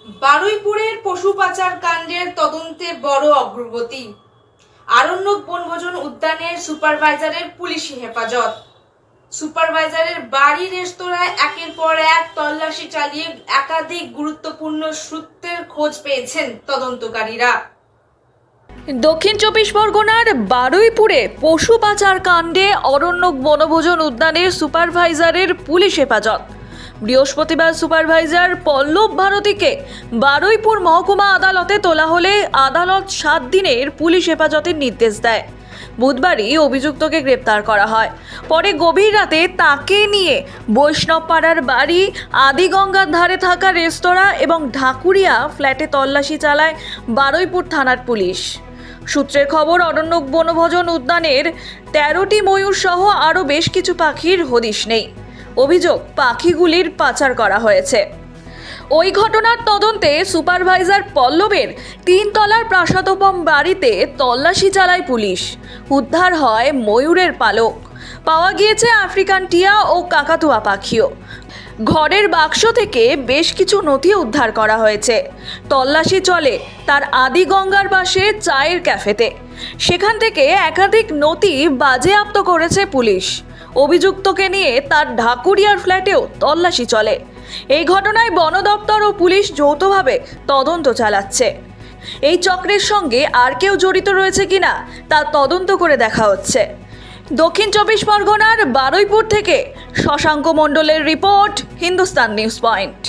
বারুইপুরের পশু পাচার কাণ্ডের তদন্তে বড় অগ্রগতি। আরণ্যক বনভোজন উদ্যানের সুপারভাইজারের পুলিশি হেফাজত। সুপারভাইজারের বাড়ি রেস্তোরাঁয় একের পর এক তল্লাশি চালিয়ে একাধিক গুরুত্বপূর্ণ সূত্রের খোঁজ পেয়েছেন তদন্তকারীরা। দক্ষিণ চব্বিশ পরগনার বারুইপুরে পশু পাচার কাণ্ডে আরণ্যক বনভোজন উদ্যানের সুপারভাইজারের পুলিশ হেফাজত। বৃহস্পতিবার সুপারভাইজার পল্লব ভারতীকে বারুইপুর মহকুমা আদালতে তোলা হলে আদালত 7 দিনের পুলিশ হেফাজতের নির্দেশ দেয়। বুধবারই অভিযুক্তকে গ্রেপ্তার করা হয়। পরে গভীর রাতে তাকে নিয়ে বৈষ্ণবপাড়ার বাড়ি, আদিগঙ্গার ধারে থাকা রেস্তোরাঁ এবং ঢাকুরিয়া ফ্ল্যাটে তল্লাশি চালায় বারুইপুর থানার পুলিশ। সূত্রের খবর, আরণ্যক বনভোজন উদ্যানের 13টি ময়ূর সহ আরও বেশ কিছু পাখির হদিশ নেই। অভিযোগ, পাখিগুলির পাচার করা হয়েছে। ওই ঘটনার তদন্তে সুপারভাইজার পল্লবের 3 তলার প্রাসাদোপম বাড়িতে তল্লাশি চালায় পুলিশ। উদ্ধার হয় ময়ূরের পালক, পাওয়া গিয়েছে আফ্রিকান টিয়া ও কাকাতুয়া পাখিও। ঘরের বাক্স থেকে বেশ কিছু নথি উদ্ধার করা হয়েছে। তল্লাশি চলে তার আদিগঙ্গার পাশে চায়ের ক্যাফেতে। সেখান থেকে একাধিক নথি বাজেয়াপ্ত করেছে পুলিশ। অভিযুক্তকে নিয়ে তার ঢাকুরিয়ার ফ্ল্যাটেও তল্লাশি চলে। এই ঘটনায় বন দপ্তর ও পুলিশ যৌথভাবে তদন্ত চালাচ্ছে। এই চক্রের সঙ্গে আর কেউ জড়িত রয়েছে কিনা তা তদন্ত করে দেখা হচ্ছে। দক্ষিণ চব্বিশ পরগনার বারুইপুর থেকে শশাঙ্ক মণ্ডলের রিপোর্ট, হিন্দুস্তান নিউজ পয়েন্ট।